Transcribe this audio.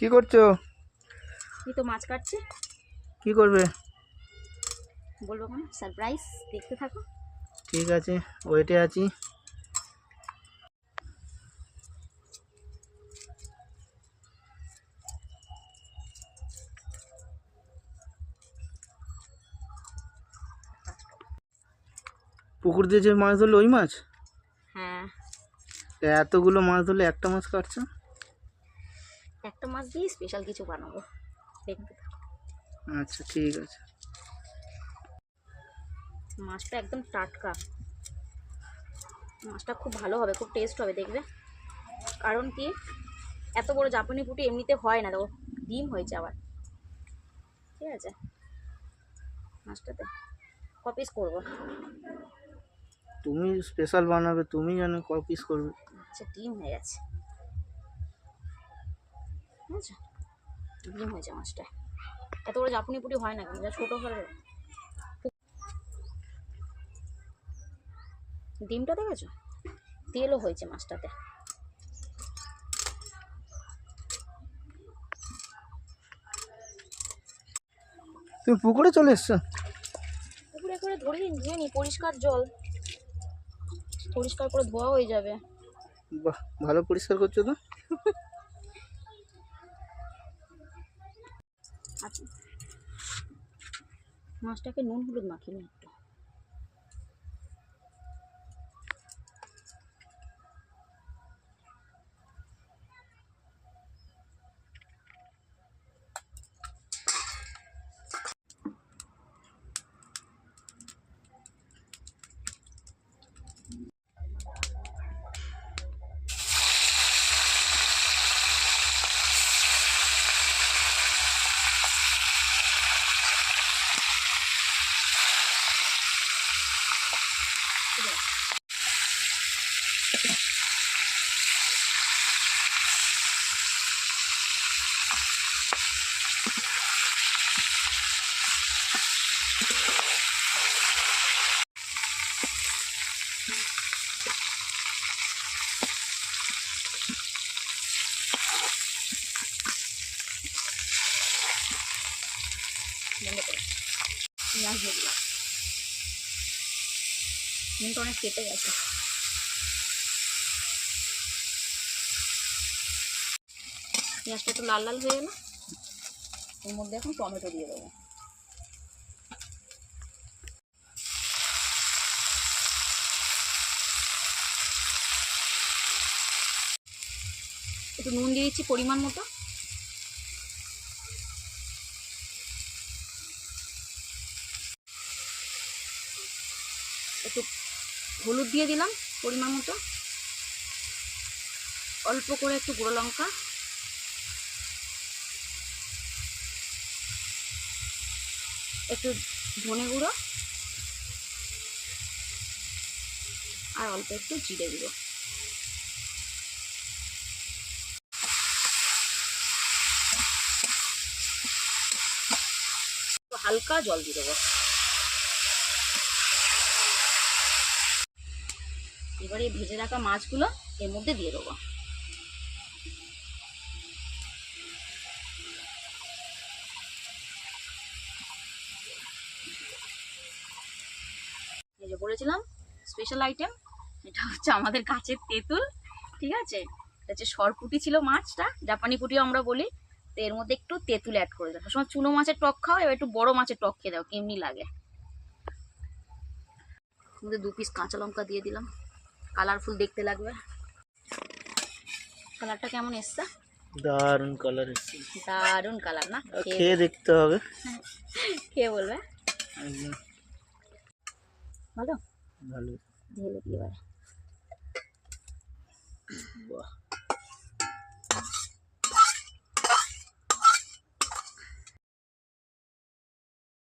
কি করছো? এই তো মাছ কাটছি। কি করবে? বলবো কেন, সারপ্রাইজ, দেখতে থাকো। ঠিক আছে, ওয়েটে আছি। পুকুর দিয়ে যে মাছ ধরলো ওই মাছ? হ্যাঁ, এতগুলো মাছ ধরলে একটা মাছ কাটছো? একটা মাছ দিয়ে স্পেশাল কিছু বানাবো, দেখতে থাকো। আচ্ছা ঠিক আছে। মাছটা একদম টাটকা, মাছটা খুব ভালো হবে, খুব টেস্ট হবে দেখবে। কারণ কি, এত বড় জাপানি পুঁটি এমনিতে হয় না, দেখো ডিম হয়েছে আবার। ঠিক আছে, মাছটাতে ক পিস করবো? তুমি স্পেশাল বানাবে, তুমি জানো ক পিস করবে। আচ্ছা, ডিম হয়ে গেছে, বুঝছো, ডিম হয়েছে মাছটা। এত বড় জাপানি পুঁটি হয় না, কিন্তু ছোটো করে। ডিমটা দেখেছো, তেলও হয়েছে মাছটাতে। তুমি পুকুরে চলে এসছো? পুকুরে করে ধুয়ে নি, পরিষ্কার জল, পরিষ্কার করে ধোয়া হয়ে যাবে। বাহ, ভালো পরিষ্কার করছো তো। আচ্ছা, মাছটাকে নুন হলুদ মাখিয়ে নি একটু। পেঁয়াজ দিয়ে দিলাম, নুনটা অনেক কেটে গেছে। পেঁয়াজটা একটু লাল লাল হয়ে গেল, এর মধ্যে এখন টমেটো দিয়ে দেবো। একটু নুন দিয়ে দিচ্ছি পরিমাণ মতো, একটু হলুদ দিয়ে দিলাম পরিমাণ মতো, অল্প করে একটু গুঁড়ো লঙ্কা, একটু ধনে গুঁড়ো, আর অল্প একটু জিরে গুঁড়ো। হালকা জল দিয়ে দেবো। এবারে ভেজে রাখা মাছগুলো এর মধ্যে দিয়ে দেবো। এই যে বলেছিলাম স্পেশাল আইটেম, এটা হচ্ছে আমাদের গাছের তেঁতুল। ঠিক আছে, এটা হচ্ছে সরপুঁটি ছিল মাছটা, জাপানি পুঁটিও আমরা বলি। তো এর মধ্যে একটু তেঁতুল অ্যাড করে দেবো। সময় চুনো মাছের টক খাও, এবার একটু বড় মাছের টক খেয়ে দাও, কেমনি লাগে। মধ্যে 2 পিস কাঁচা লঙ্কা দিয়ে দিলাম, কালারফুল দেখতে লাগবে। কালারটা কেমন এসছে? দারুণ কালার এসছে। দারুণ কালার না? খেয়ে দেখতে হবে। খেয়ে বলবে একদম ভালো। ভালো। ঢেলে দিয়ে এবারে। বাহ।